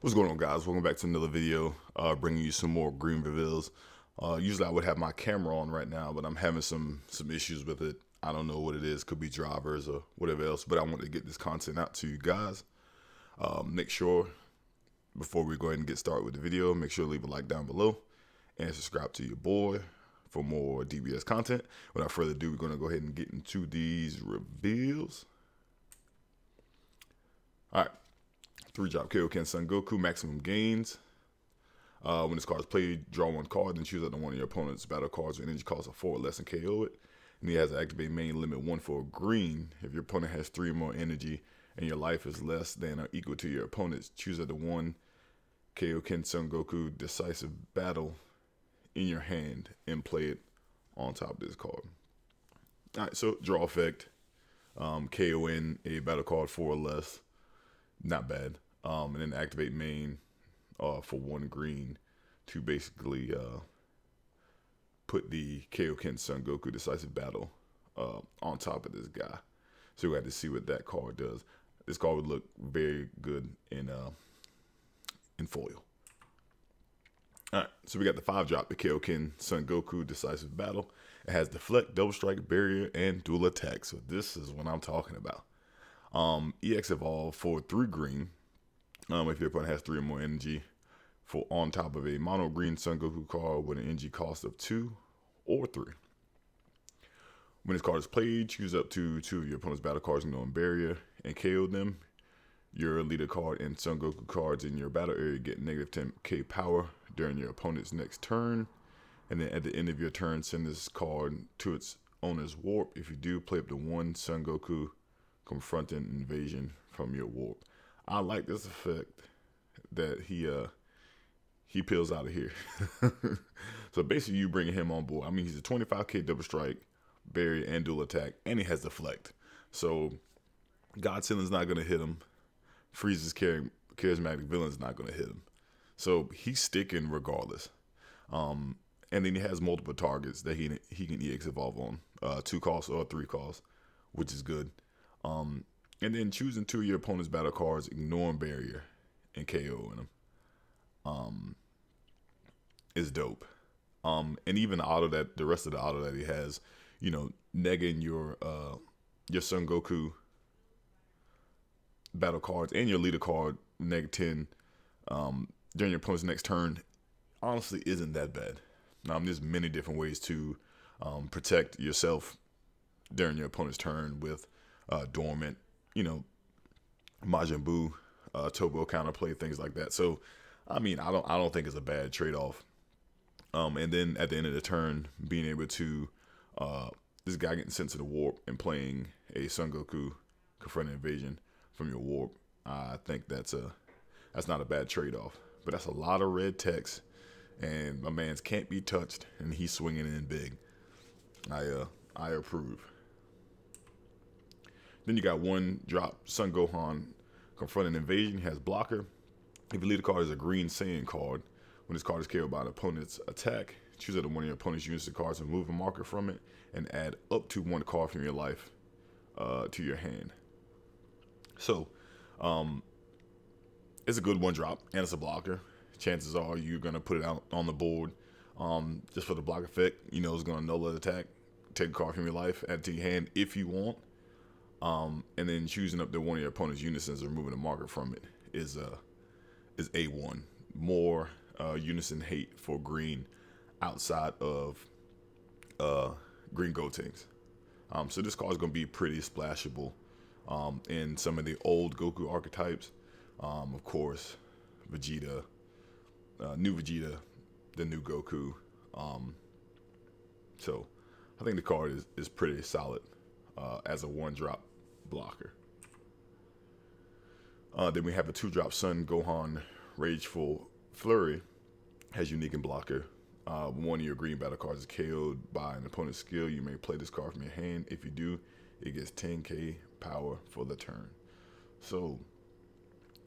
What's going on, guys? Welcome back to another video, bringing you some more green reveals. Usually I would have my camera on right now, but I'm having some issues with it. I don't know what it is. Could be drivers or whatever else, but I want to get this content out to you guys. Make sure, before we go ahead and get started with the video, make sure to leave a like down below and subscribe to your boy for more DBS content. Without further ado, we're going to go ahead and get into these reveals. All right. 3-drop Kaioken Son Goku, maximum gains. When this card is played, draw one card, then choose out one of your opponent's battle cards with energy cost of 4 or less and KO it. And he has an activate main limit 1 for a green. If your opponent has 3 or more energy and your life is less than or equal to your opponent's, choose out one Kaioken Son Goku decisive battle in your hand and play it on top of this card. Alright, so draw effect. KON a battle card 4 or less. Not bad. And then activate main for 1 green to basically put the Kaioken Son Goku decisive battle on top of this guy. So we had to see what that card does. This card would look very good in foil. All right, so we got the 5-drop, the Kaioken Son Goku decisive battle. It has deflect, double strike, barrier, and dual attack. So this is what I'm talking about. EX evolve for 3 green. If your opponent has 3 or more energy, for on top of a mono green Son Goku card with an energy cost of 2 or 3. When this card is played, choose up to 2 of your opponent's battle cards ignoring barrier and KO them. Your leader card and Son Goku cards in your battle area get negative 10k power during your opponent's next turn. And then at the end of your turn, send this card to its owner's warp. If you do, play up to 1 Son Goku confronting invasion from your warp. I like this effect that he peels out of here. So basically you bringing him on board. I mean, he's a 25k double strike, barrier, and dual attack, and he has deflect. So God Sealand's not going to hit him. Frieza's charismatic villain's not going to hit him. So he's sticking regardless. And then he has multiple targets that he can EX evolve on. 2 costs or 3 costs, which is good. And then choosing 2 of your opponent's battle cards, ignoring barrier, and KOing them, is dope. And even the rest of the auto that he has, negging your Son Goku battle cards and your leader card -10 during your opponent's next turn, honestly isn't that bad. There's many different ways to protect yourself during your opponent's turn with dormant, Majin Buu, Tobo counterplay, things like that. So, I don't think it's a bad trade-off. And then at the end of the turn, being able to this guy getting sent to the warp and playing a Son Goku confronting invasion from your warp, I think that's not a bad trade-off. But that's a lot of red text, and my man's can't be touched, and he's swinging in big. I approve. Then you got 1-drop Son Gohan confronting invasion. He has blocker. If your leader card is a green Saiyan card, when this card is KO'd by an opponent's attack, choose out one of your opponent's units cards and move a marker from it, and add up to 1 card from your life to your hand. So, it's a good 1-drop, and it's a blocker. Chances are you're gonna put it out on the board just for the block effect. It's gonna null the attack, take a card from your life, add it to your hand if you want. And then choosing up to 1 of your opponent's unisons or removing a marker from it is A1. More unison hate for green outside of green Gotenks. So this card is going to be pretty splashable in some of the old Goku archetypes. Of course, Vegeta, new Vegeta, the new Goku. So I think the card is pretty solid as a 1-drop blocker. Then we have a 2-drop Son Gohan Rageful Flurry. Has unique and blocker. 1 of your green battle cards is KO'd by an opponent's skill. You may play this card from your hand. If you do, it gets 10k power for the turn. So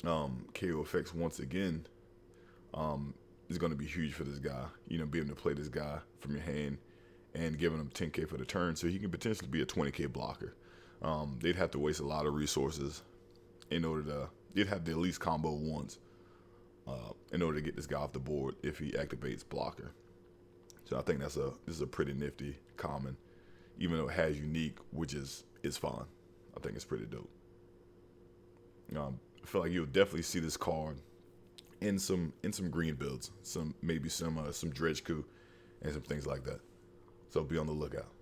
KO effects once again is going to be huge for this guy. Being able to play this guy from your hand and giving him 10k for the turn, so he can potentially be a 20k blocker. They'd have to waste a lot of resources in order to, you'd have to at least combo once in order to get this guy off the board if he activates blocker. So I think this is a pretty nifty common, even though it has unique, which is fine. I think it's pretty dope. I feel like you'll definitely see this card in some green builds, maybe some dredge coup and some things like that. So be on the lookout.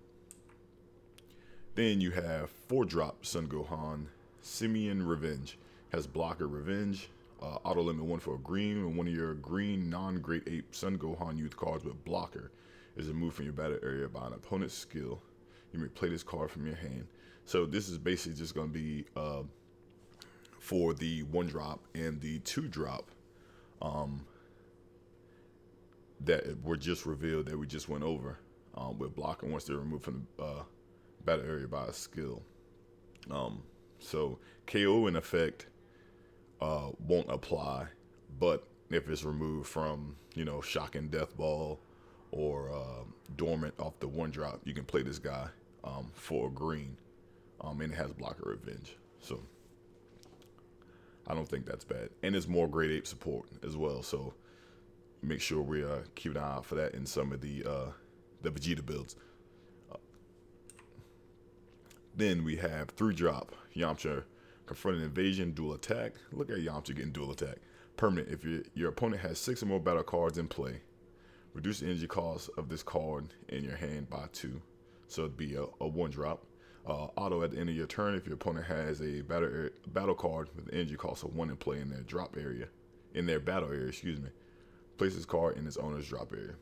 Then you have 4-drop Sun Gohan, Saiyan Revenge. Has blocker Revenge, auto limit 1 for a green, and one of your green non-Great Ape Sun Gohan youth cards with blocker is removed from your battle area by an opponent's skill. You may play this card from your hand. So this is basically just going to be for the 1-drop and the 2-drop that were just revealed that we just went over with blocker once they're removed from the battle area by a skill. So KO in effect won't apply, but if it's removed from, shocking death ball or dormant off the 1-drop, you can play this guy for a green, and it has blocker Revenge. So I don't think that's bad, and it's more Great Ape support as well. So make sure we keep an eye out for that in some of the Vegeta builds. Then we have 3-drop Yamcha, confronting invasion, dual attack. Look at Yamcha getting dual attack. Permanent. If your opponent has 6 or more battle cards in play, reduce the energy cost of this card in your hand by 2. So it'd be a 1-drop. Auto at the end of your turn. If your opponent has a battle card with an energy cost of 1 in play in their battle area, place this card in its owner's drop area.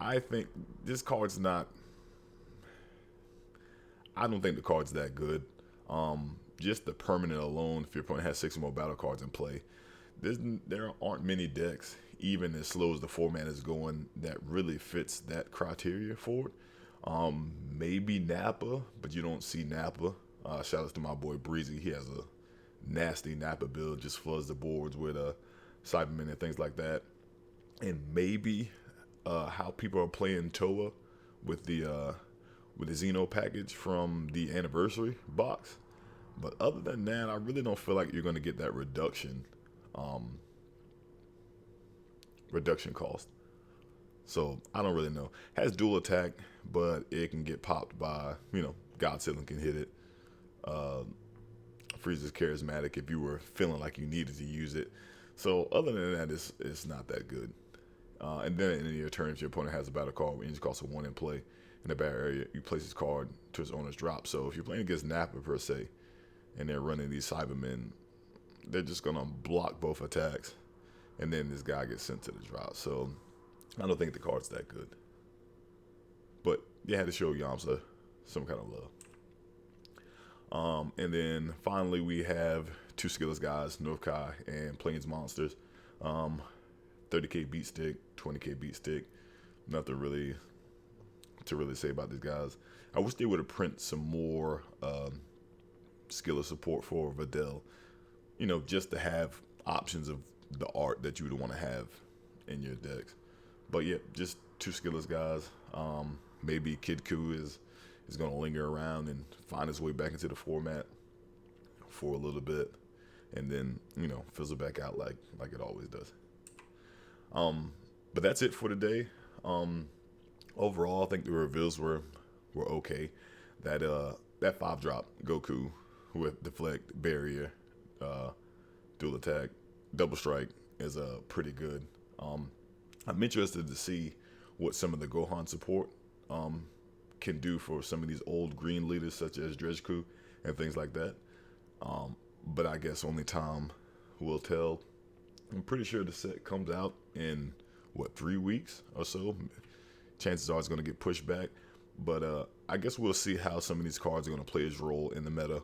I think this card's not. I don't think the card's that good. Just the permanent alone, if your opponent has 6 or more battle cards in play, there aren't many decks, even as slow as the format is going, that really fits that criteria for it. Maybe Nappa, but you don't see Nappa. Shout out to my boy Breezy. He has a nasty Nappa build, just floods the boards with Cybermen and things like that. And maybe how people are playing Toa with the Xeno package from the anniversary box. But other than that, I really don't feel like you're going to get that reduction cost. So I don't really know. Has dual attack, but it can get popped by, Godzilla can hit it. Frieza's charismatic if you were feeling like you needed to use it. So other than that, it's not that good. And then in your turn, if your opponent has a battle card with energy cost of 1 in play in the battle area, you place this card to its owner's drop. So if you're playing against Nappa per se, and they're running these Cybermen, they're just gonna block both attacks, and then this guy gets sent to the drop. So I don't think the card's that good. But you had to show Yamcha some kind of love. And then finally we have 2 skillless guys, North Kai and Plains Monsters. 30k beat stick, 20k beat stick. Nothing really to say about these guys. I wish they would have printed some more skillless support for Videl. Just to have options of the art that you would want to have in your decks. But yeah, just 2 skillless guys. Maybe Kid Ku is going to linger around and find his way back into the format for a little bit, and then fizzle back out like it always does. But that's it for today. Overall, I think the reveals were okay. That 5-drop Goku with deflect, barrier, dual attack, double strike is pretty good. I'm interested to see what some of the Gohan support can do for some of these old green leaders such as Dredgeku and things like that. But I guess only time will tell. I'm pretty sure the set comes out in 3 weeks or so. Chances are it's going to get pushed back, but I guess we'll see how some of these cards are going to play its role in the meta,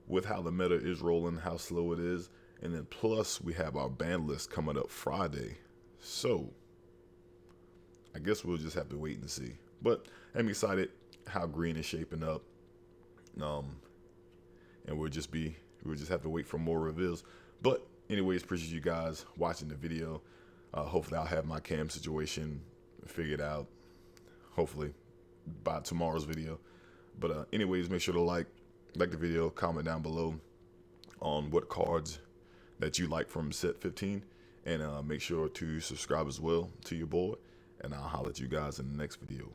with how the meta is rolling, how slow it is, and then plus we have our ban list coming up Friday. So I guess we'll just have to wait and see. But I'm excited how green is shaping up, and we'll just have to wait for more reveals. But anyways, appreciate you guys watching the video. Hopefully I'll have my cam situation figured out, hopefully by tomorrow's video. But anyways, make sure to like the video, comment down below on what cards that you like from set 15. And make sure to subscribe as well to your board. And I'll holler at you guys in the next video.